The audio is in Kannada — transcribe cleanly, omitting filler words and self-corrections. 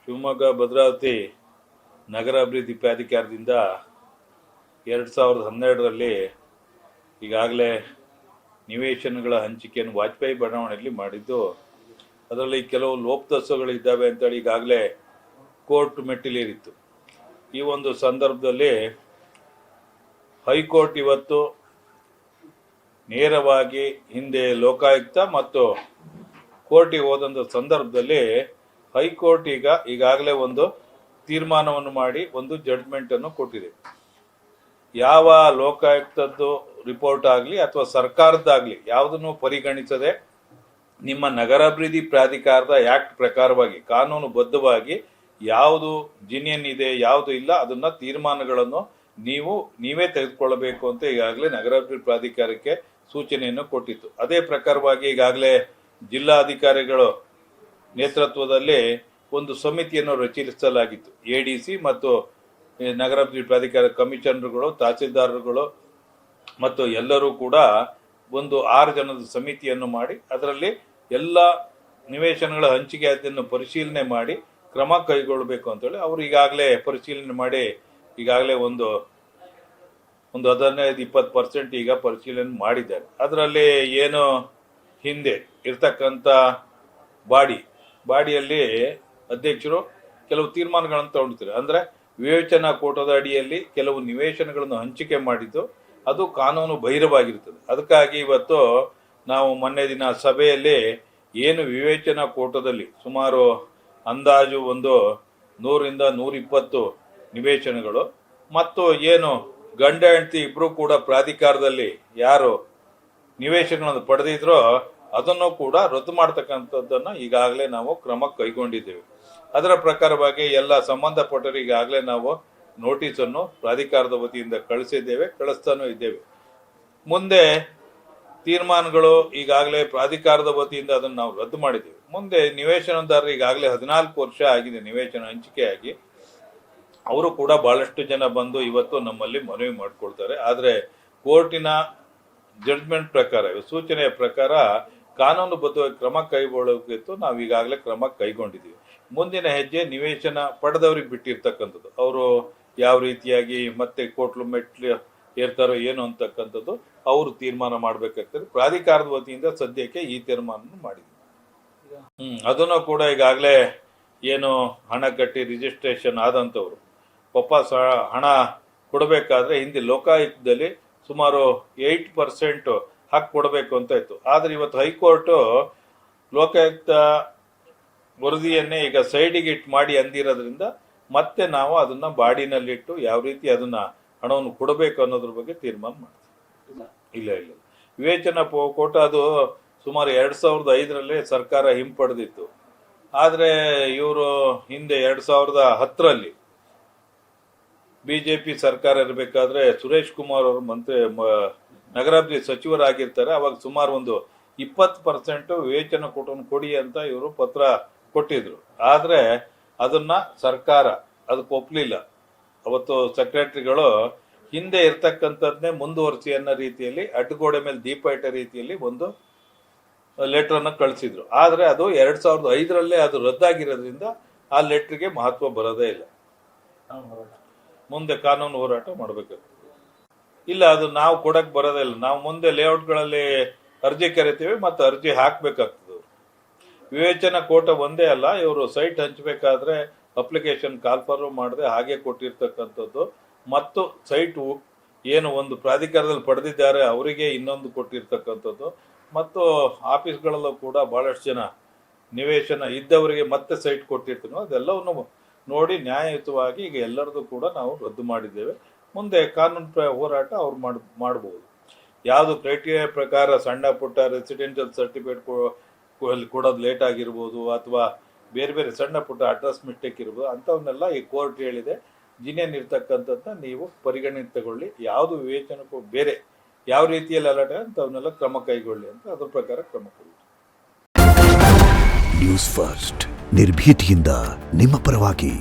ಶಿವಮೊಗ್ಗ ಭದ್ರಾವತಿ ನಗರ ಅಭಿವೃದ್ಧಿ ಪ್ರಾಧಿಕಾರದಿಂದ 2012ರಲ್ಲಿ ಈಗಾಗಲೇ ನಿವೇಶನಗಳ ಹಂಚಿಕೆಯನ್ನು ವಾಜಪೇಯಿ ಬಡಾವಣೆಯಲ್ಲಿ ಮಾಡಿದ್ದು, ಅದರಲ್ಲಿ ಕೆಲವು ಲೋಪದೋಷಗಳಿದ್ದಾವೆ ಅಂತೇಳಿ ಈಗಾಗಲೇ ಕೋರ್ಟ್ ಮೆಟ್ಟಿಲೇರಿತ್ತು. ಈ ಒಂದು ಸಂದರ್ಭದಲ್ಲಿ ಹೈಕೋರ್ಟ್ ಇವತ್ತು ನೇರವಾಗಿ ಹಿಂದೆ ಲೋಕಾಯುಕ್ತ ಮತ್ತು ಕೋರ್ಟಿಗೆ ಹೋದಂಥ ಸಂದರ್ಭದಲ್ಲಿ ಹೈಕೋರ್ಟ್ ಈಗಾಗಲೇ ಒಂದು ತೀರ್ಮಾನವನ್ನು ಮಾಡಿ ಒಂದು ಜಡ್ಜ್ಮೆಂಟನ್ನು ಕೊಟ್ಟಿದೆ. ಯಾವ ಲೋಕಾಯುಕ್ತದ್ದು ರಿಪೋರ್ಟ್ ಆಗಲಿ ಅಥವಾ ಸರ್ಕಾರದ್ದಾಗಲಿ ಯಾವುದನ್ನು ಪರಿಗಣಿಸದೆ ನಿಮ್ಮ ನಗರಾಭಿವೃದ್ಧಿ ಪ್ರಾಧಿಕಾರದ ಆ್ಯಕ್ಟ್ ಪ್ರಕಾರವಾಗಿ ಕಾನೂನುಬದ್ಧವಾಗಿ ಯಾವುದು ಜಿನಿಯನ್ ಇದೆ ಯಾವುದು ಇಲ್ಲ ಅದನ್ನ ತೀರ್ಮಾನಗಳನ್ನು ನೀವೇ ತೆಗೆದುಕೊಳ್ಳಬೇಕು ಅಂತ ಈಗಾಗಲೇ ನಗರಾಭಿವೃದ್ಧಿ ಪ್ರಾಧಿಕಾರಕ್ಕೆ ಸೂಚನೆಯನ್ನು ಕೊಟ್ಟಿತ್ತು. ಅದೇ ಪ್ರಕಾರವಾಗಿ ಈಗಾಗಲೇ ಜಿಲ್ಲಾಧಿಕಾರಿಗಳ ನೇತೃತ್ವದಲ್ಲಿ ಒಂದು ಸಮಿತಿಯನ್ನು ರಚಿಸಲಾಗಿತ್ತು. ಎಡಿಸಿ ಮತ್ತು ನಗರಾಭಿವೃದ್ಧಿ ಪ್ರಾಧಿಕಾರ ಕಮಿಷನರ್ಗಳು, ತಹಸೀಲ್ದಾರ್ಗಳು ಮತ್ತು ಎಲ್ಲರೂ ಕೂಡ ಒಂದು 6 ಜನದ ಸಮಿತಿಯನ್ನು ಮಾಡಿ ಅದರಲ್ಲಿ ಎಲ್ಲ ನಿವೇಶನಗಳ ಹಂಚಿಕೆ ಅದನ್ನು ಪರಿಶೀಲನೆ ಮಾಡಿ ಕ್ರಮ ಕೈಗೊಳ್ಳಬೇಕು ಅಂತೇಳಿ ಅವರು ಈಗಾಗಲೇ ಪರಿಶೀಲನೆ ಮಾಡಿ ಈಗಾಗಲೇ ಒಂದು 15-20% ಈಗ ಪರಿಶೀಲನೆ ಮಾಡಿದ್ದಾರೆ. ಅದರಲ್ಲಿ ಏನು ಹಿಂದೆ ಇರ್ತಕ್ಕಂಥ ಬಾಡಿಯಲ್ಲಿ ಅಧ್ಯಕ್ಷರು ಕೆಲವು ತೀರ್ಮಾನಗಳನ್ನು ತಗೊಂಡಿರ್ತಾರೆ. ಅಂದರೆ ವಿವೇಚನಾ ಕೋಟದ ಅಡಿಯಲ್ಲಿ ಕೆಲವು ನಿವೇಶನಗಳನ್ನು ಹಂಚಿಕೆ ಮಾಡಿದ್ದು ಅದು ಕಾನೂನು ಬಹಿರವಾಗಿರ್ತದೆ. ಅದಕ್ಕಾಗಿ ಇವತ್ತು ನಾವು ಮೊನ್ನೆ ದಿನ ಸಭೆಯಲ್ಲಿ ಏನು ವಿವೇಚನಾ ಕೋಟದಲ್ಲಿ ಸುಮಾರು ಅಂದಾಜು ಒಂದು 100-120 ನಿವೇಶನಗಳು ಮತ್ತು ಏನು ಗಂಡ ಹೆಂಡತಿ ಇಬ್ರು ಕೂಡ ಪ್ರಾಧಿಕಾರದಲ್ಲಿ ಯಾರು ನಿವೇಶನಗಳನ್ನು ಪಡೆದಿದ್ರೋ ಅದನ್ನು ಕೂಡ ರದ್ದು ಮಾಡ್ತಕ್ಕಂಥದ್ದನ್ನು ಈಗಾಗಲೇ ನಾವು ಕ್ರಮ ಕೈಗೊಂಡಿದ್ದೇವೆ. ಅದರ ಪ್ರಕಾರವಾಗಿ ಎಲ್ಲ ಸಂಬಂಧಪಟ್ಟರು ಈಗಾಗಲೇ ನಾವು ನೋಟಿಸನ್ನು ಪ್ರಾಧಿಕಾರದ ವತಿಯಿಂದ ಕಳಿಸ್ತಾನೂ ಇದ್ದೇವೆ. ಮುಂದೆ ತೀರ್ಮಾನಗಳು ಈಗಾಗಲೇ ಪ್ರಾಧಿಕಾರದ ವತಿಯಿಂದ ಅದನ್ನು ನಾವು ರದ್ದು ಮಾಡಿದ್ದೇವೆ. ಮುಂದೆ ನಿವೇಶನದಾರರು ಈಗಾಗಲೇ 14 ವರ್ಷ ಆಗಿದೆ ನಿವೇಶನ ಹಂಚಿಕೆಯಾಗಿ. ಅವರು ಕೂಡ ಬಹಳಷ್ಟು ಜನ ಬಂದು ಇವತ್ತು ನಮ್ಮಲ್ಲಿ ಮನವಿ ಮಾಡಿಕೊಳ್ತಾರೆ. ಆದರೆ ಕೋರ್ಟಿನ ಜಡ್ಜ್ಮೆಂಟ್ ಪ್ರಕಾರ ಸೂಚನೆಯ ಪ್ರಕಾರ ಕಾನೂನುಬದ್ಧವಾಗಿ ಕ್ರಮ ಕೈಗೊಳ್ಳಬೇಕಿತ್ತು. ನಾವು ಈಗಾಗಲೇ ಕ್ರಮ ಕೈಗೊಂಡಿದ್ದೀವಿ. ಮುಂದಿನ ಹೆಜ್ಜೆ ನಿವೇಶನ ಪಡೆದವ್ರಿಗೆ ಬಿಟ್ಟಿರ್ತಕ್ಕಂಥದ್ದು, ಅವರು ಯಾವ ರೀತಿಯಾಗಿ ಮತ್ತೆ ಕೋರ್ಟ್ ಮೆಟ್ಲು ಏರ್ತಾರೋ ಏನು ಅಂತಕ್ಕಂಥದ್ದು ಅವರು ತೀರ್ಮಾನ ಮಾಡಬೇಕಾಗ್ತದೆ. ಪ್ರಾಧಿಕಾರದ ವತಿಯಿಂದ ಸದ್ಯಕ್ಕೆ ಈ ತೀರ್ಮಾನ ಮಾಡಿದ್ವಿ. ಅದನ್ನು ಕೂಡ ಈಗಾಗಲೇ ಏನು ಹಣ ಕಟ್ಟಿ ರಿಜಿಸ್ಟ್ರೇಷನ್ ಆದಂಥವ್ರು ವಾಪಸ್ ಹಣ ಕೊಡಬೇಕಾದ್ರೆ ಹಿಂದೆ ಲೋಕಾಯುಕ್ತದಲ್ಲಿ ಸುಮಾರು 8% ಹಾಕಿ ಕೊಡಬೇಕು ಅಂತ ಇತ್ತು. ಆದರೆ ಇವತ್ತು ಹೈಕೋರ್ಟು ಲೋಕಾಯುಕ್ತ ವರದಿಯನ್ನೇ ಈಗ ಸೈಡಿಗೆ ಇಟ್ಟು ಮಾಡಿ ಅಂದಿರೋದ್ರಿಂದ ಮತ್ತೆ ನಾವು ಅದನ್ನ ಬಾಡಿನಲ್ಲಿಟ್ಟು ಯಾವ ರೀತಿ ಅದನ್ನ ಹಣವನ್ನು ಕೊಡಬೇಕು ಅನ್ನೋದ್ರ ಬಗ್ಗೆ ತೀರ್ಮಾನ ಮಾಡ್ತೀವಿ. ಇಲ್ಲ ವಿವೇಚನಾ ಕೋಟ ಅದು ಸುಮಾರು 2005ರಲ್ಲಿ ಸರ್ಕಾರ ಹಿಂಪಡೆದಿತ್ತು. ಆದರೆ ಇವರು ಹಿಂದೆ 2010ರಲ್ಲಿ ಬಿಜೆಪಿ ಸರ್ಕಾರ ಇರಬೇಕಾದ್ರೆ ಸುರೇಶ್ ಕುಮಾರ್ ಅವರು ನಗರಾಭಿವೃದ್ಧಿ ಸಚಿವರಾಗಿರ್ತಾರೆ. ಅವಾಗ ಸುಮಾರು ಒಂದು 20% ವಿವೇಚನಾ ಕೋಟವನ್ನು ಕೊಡಿ ಅಂತ ಇವರು ಪತ್ರ ಕೊಟ್ಟಿದ್ರು. ಆದರೆ ಅದನ್ನ ಸರ್ಕಾರ ಅದಕ್ಕೆ ಒಪ್ಪಲಿಲ್ಲ. ಅವತ್ತು ಸೆಕ್ರೆಟರಿಗಳು ಹಿಂದೆ ಇರ್ತಕ್ಕಂಥದ್ನೇ ಮುಂದುವರಿಸಿ ಅನ್ನೋ ರೀತಿಯಲ್ಲಿ ಅಡ್ಡಗೋಡೆ ಮೇಲೆ ದೀಪ ಇಟ್ಟ ರೀತಿಯಲ್ಲಿ ಒಂದು ಲೆಟರ್ನ ಕಳಿಸಿದ್ರು. ಆದರೆ ಅದು 2005ರಲ್ಲೇ ಅದು ರದ್ದಾಗಿರೋದ್ರಿಂದ ಆ ಲೆಟರ್ಗೆ ಮಹತ್ವ ಬರೋದೇ ಇಲ್ಲ. ಮುಂದೆ ಕಾನೂನು ಹೋರಾಟ ಮಾಡಬೇಕಾಗ್ತದೆ. ಇಲ್ಲ ಅದು ನಾವು ಕೊಡಕ್ ಬರೋದೇ ಇಲ್ಲ. ನಾವು ಮುಂದೆ ಲೇಔಟ್ಗಳಲ್ಲಿ ಅರ್ಜಿ ಕರಿತೀವಿ ಮತ್ತು ಅರ್ಜಿ ಹಾಕ್ಬೇಕಾಗ್ತದೆ. ವಿವೇಚನಾ ಕೋಟ ಒಂದೇ ಅಲ್ಲ, ಇವರು ಸೈಟ್ ಹಂಚಬೇಕಾದ್ರೆ ಅಪ್ಲಿಕೇಶನ್ ಕಾಲ್ಫಾರ್ಮ್ ಮಾಡದೆ ಹಾಗೆ ಕೊಟ್ಟಿರ್ತಕ್ಕಂಥದ್ದು ಮತ್ತು ಸೈಟ್ ಏನು ಒಂದು ಪ್ರಾಧಿಕಾರದಲ್ಲಿ ಪಡೆದಿದ್ದಾರೆ ಅವರಿಗೆ ಇನ್ನೊಂದು ಕೊಟ್ಟಿರ್ತಕ್ಕಂಥದ್ದು ಮತ್ತು ಆಫೀಸ್ಗಳಲ್ಲೂ ಕೂಡ ಬಹಳಷ್ಟು ಜನ ನಿವೇಶನ ಇದ್ದವರಿಗೆ ಮತ್ತೆ ಸೈಟ್ ಕೊಟ್ಟಿರ್ತೀವಿ. ಅದೆಲ್ಲವನ್ನು ನೋಡಿ ನ್ಯಾಯಯುತವಾಗಿ ಈಗ ಎಲ್ಲರದು ಕೂಡ ನಾವು ರದ್ದು ಮಾಡಿದ್ದೇವೆ. ಮುಂದೆ ಕಾನೂನು ಹೋರಾಟ ಅವ್ರು ಮಾಡಬಹುದು. ಯಾವುದು ಕ್ರೈಟೀರಿಯಾ ಪ್ರಕಾರ ಸಣ್ಣ ಪುಟ್ಟ ರೆಸಿಡೆನ್ಷಿಯಲ್ ಸರ್ಟಿಫಿಕೇಟ್ ಕೊಡೋದು ಲೇಟ್ ಆಗಿರ್ಬೋದು ಅಥವಾ ಬೇರೆ ಬೇರೆ ಸಣ್ಣ ಪುಟ್ಟ ಅಡ್ರೆಸ್ ಮಿಸ್ಟೇಕ್ ಇರ್ಬೋದು, ಅಂಥವನ್ನೆಲ್ಲ ಈ ಕೋರ್ಟ್ ಹೇಳಿದೆ. ಜಿನಿಯನ್ ಇರ್ತಕ್ಕಂಥದ್ದನ್ನ ನೀವು ಪರಿಗಣನೆ ತಗೊಳ್ಳಿ, ಯಾವುದು ವಿವೇಚನಕ್ಕೂ ಬೇರೆ ಯಾವ ರೀತಿಯಲ್ಲಿ ಅಲರ್ಟ್ ಅಂಥವನ್ನೆಲ್ಲ ಕ್ರಮ ಕೈಗೊಳ್ಳಿ ಅಂತ ಅದ್ರ ಪ್ರಕಾರ ಕ್ರಮ ಕೈಗೊಳ್ಳಿ. ನ್ಯೂಸ್ ಫಸ್ಟ್ ನಿರ್ಭೀತಿಯಿಂದ ನಿಮ್ಮ ಪರವಾಗಿ.